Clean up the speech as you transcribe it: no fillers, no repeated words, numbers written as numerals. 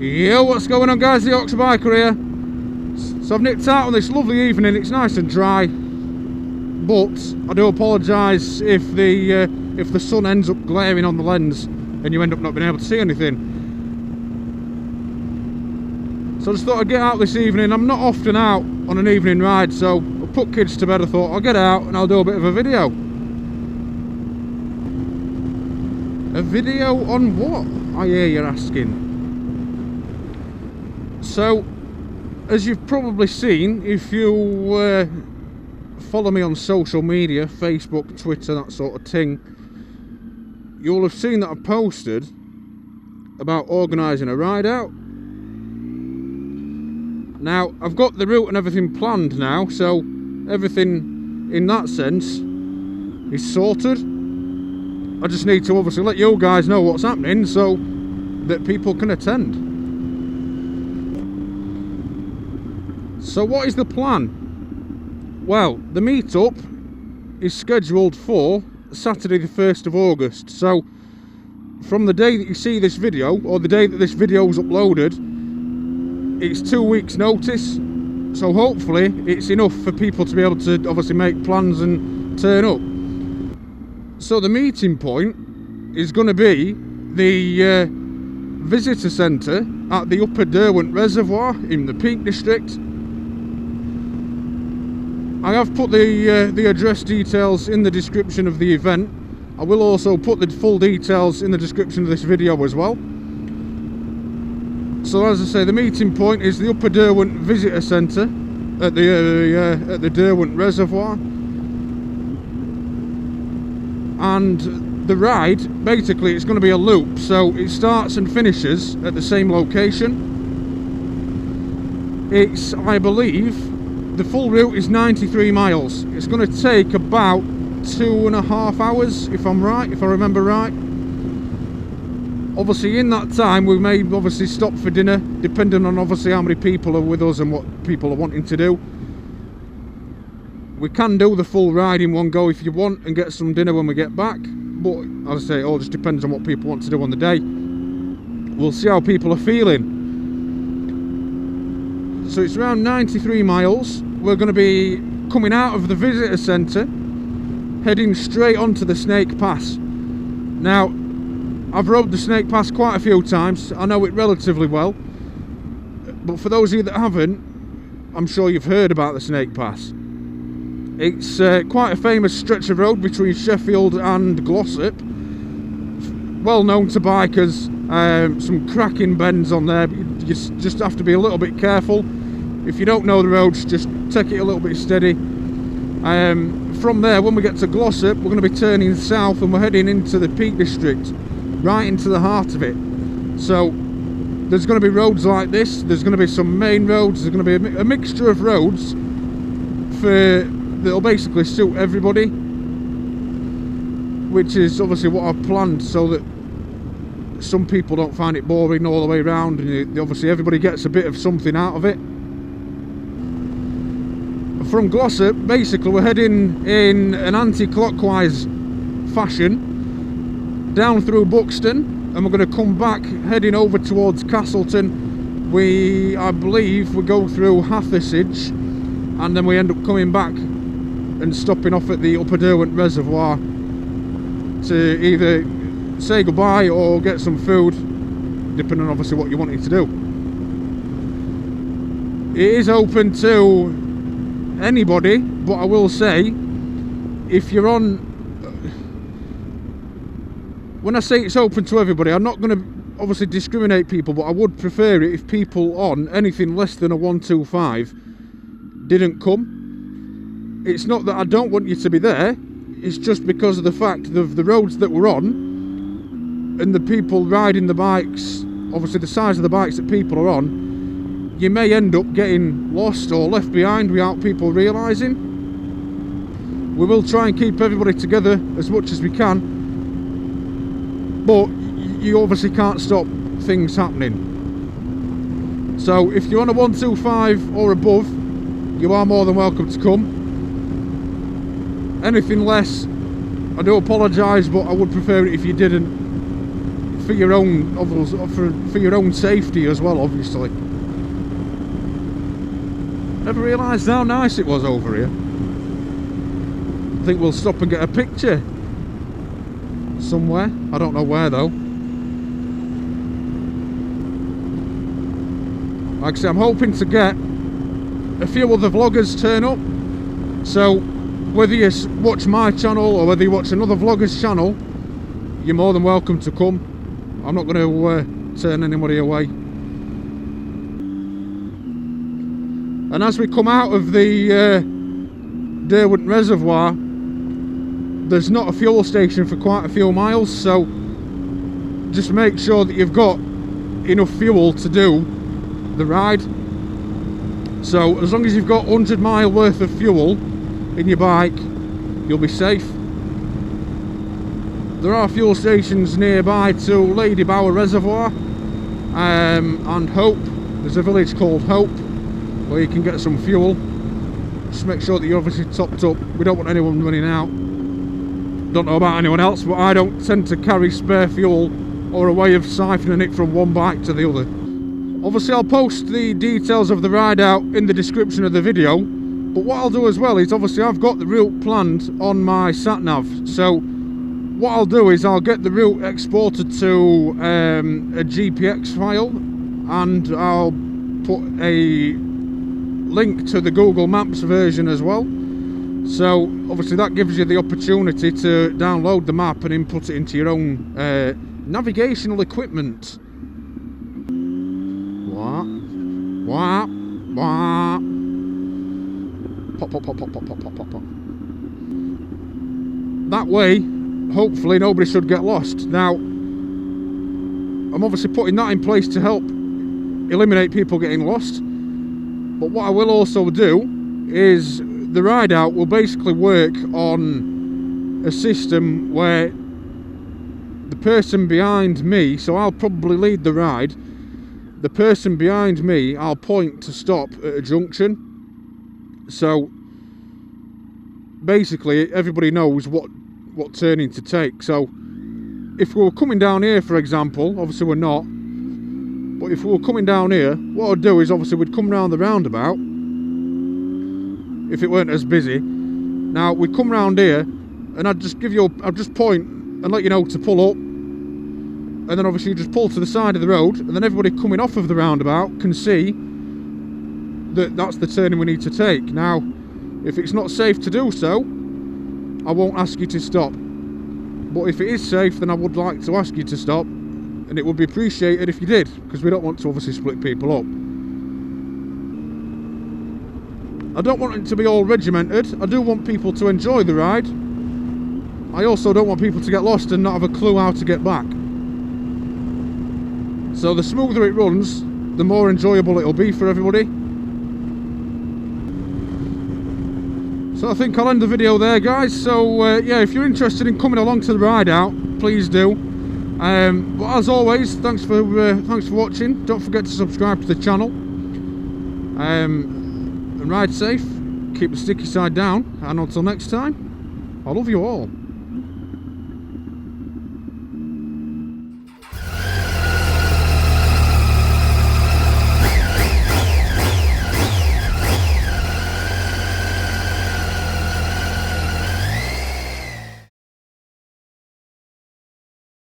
Yo, what's going on, guys? The Ox Biker here. So I've nipped out on this lovely evening. It's nice and dry, but I do apologise if the sun ends up glaring on the lens and you end up not being able to see anything. So I just thought I'd get out this evening. I'm not often out on an evening ride, so I'll put kids to bed. I thought I'll get out and I'll do a bit of a video. A video on what? I hear you're asking. So, as you've probably seen, if you follow me on social media, Facebook, Twitter, that sort of thing, you'll have seen that I posted about organising a ride out. Now, I've got the route and everything planned now, so everything in that sense is sorted. I just need to obviously let you guys know what's happening so that people can attend. So what is the plan? Well, the meetup is scheduled for Saturday the 1st of August. So from the day that you see this video, or the day that this video is uploaded, it's 2 weeks notice. So hopefully it's enough for people to be able to obviously make plans and turn up. So the meeting point is going to be the visitor centre at the Upper Derwent Reservoir in the Peak District. I have put the address details in the description of the event. I will also put the full details in the description of this video as well. So as I say, the meeting point is the Upper Derwent Visitor Centre at the Derwent Reservoir. And the ride, basically it's going to be a loop, so it starts and finishes at the same location. It's, I believe, the full route is 93 miles. It's going to take about 2.5 hours, if I remember right. Obviously in that time we may obviously stop for dinner, depending on obviously how many people are with us and what people are wanting to do. We can do the full ride in one go if you want and get some dinner when we get back, but as I say, it all just depends on what people want to do on the day. We'll see how people are feeling. So it's around 93 miles. We're going to be coming out of the visitor centre, heading straight onto the Snake Pass. Now, I've rode the Snake Pass quite a few times. I know it relatively well, but for those of you that haven't, I'm sure you've heard about the Snake Pass. It's quite a famous stretch of road between Sheffield and Glossop. Well known to bikers. Some cracking bends on there, but you just have to be a little bit careful. If you don't know the roads, just take it a little bit steady. From there, when we get to Glossop, we're going to be turning south and we're heading into the Peak District, right into the heart of it. So there's going to be roads like this, there's going to be some main roads, there's going to be a mixture of roads that'll basically suit everybody, which is obviously what I've planned, so that some people don't find it boring all the way around, and obviously everybody gets a bit of something out of it. From Glossop, basically we're heading in an anti-clockwise fashion down through Buxton, and we're going to come back heading over towards Castleton. I believe we go through Hathersage, and then we end up coming back and stopping off at the Upper Derwent Reservoir to either say goodbye or get some food, depending on obviously what you're wanting to do. It is open to anybody, but I will say, if you're on, when I say it's open to everybody, I'm not going to obviously discriminate people, but I would prefer it if people on anything less than a 125 didn't come. It's not that I don't want you to be there, it's just because of the fact of the roads that we're on and the people riding the bikes, obviously the size of the bikes that people are on, you may end up getting lost or left behind without people realising. We will try and keep everybody together as much as we can, but you obviously can't stop things happening. So if you're on a 125 or above, you are more than welcome to come. Anything less, I do apologise, but I would prefer it if you didn't, for your own for your own safety as well, obviously. Never realised how nice it was over here. I think we'll stop and get a picture somewhere. I don't know where though. Like I say, I'm hoping to get a few other vloggers turn up. So whether you watch my channel or whether you watch another vlogger's channel, you're more than welcome to come. I'm not going to turn anybody away. And as we come out of the Derwent Reservoir, there's not a fuel station for quite a few miles, so just make sure that you've got enough fuel to do the ride. So as long as you've got 100 mile worth of fuel in your bike, you'll be safe. There are fuel stations nearby to Lady Bower Reservoir and Hope. There's a village called Hope where you can get some fuel. Just make sure that you're obviously topped up. We don't want anyone running out. Don't know about anyone else, but I don't tend to carry spare fuel or a way of siphoning it from one bike to the other. Obviously I'll post the details of the ride out in the description of the video, but what I'll do as well is obviously I've got the route planned on my sat nav. So what I'll do is I'll get the route exported to a GPX file, and I'll put a link to the Google Maps version as well. So obviously that gives you the opportunity to download the map and input it into your own navigational equipment. Wah, wah, wah. Pop, pop, pop, pop, pop, pop, pop, pop, pop. That way, hopefully nobody should get lost. Now, I'm obviously putting that in place to help eliminate people getting lost. But what I will also do is the ride out will basically work on a system where the person behind me, so I'll probably lead the ride, the person behind me I'll point to stop at a junction. So basically everybody knows what turning to take. So if we were coming down here, for example, obviously we're not, but if we were coming down here, what I'd do is obviously we'd come round the roundabout if it weren't as busy. Now we'd come round here and I'd just point and let you know to pull up, and then obviously you just pull to the side of the road, and then everybody coming off of the roundabout can see that that's the turning we need to take. Now if it's not safe to do so, I won't ask you to stop, but if it is safe, then I would like to ask you to stop, and it would be appreciated if you did, because we don't want to obviously split people up. I don't want it to be all regimented. I do want people to enjoy the ride. I also don't want people to get lost and not have a clue how to get back. So the smoother it runs, the more enjoyable it'll be for everybody. So I think I'll end the video there, guys. So yeah, if you're interested in coming along to the ride out, please do. But as always, thanks for watching. Don't forget to subscribe to the channel. And ride safe, keep the sticky side down, and until next time, I love you all.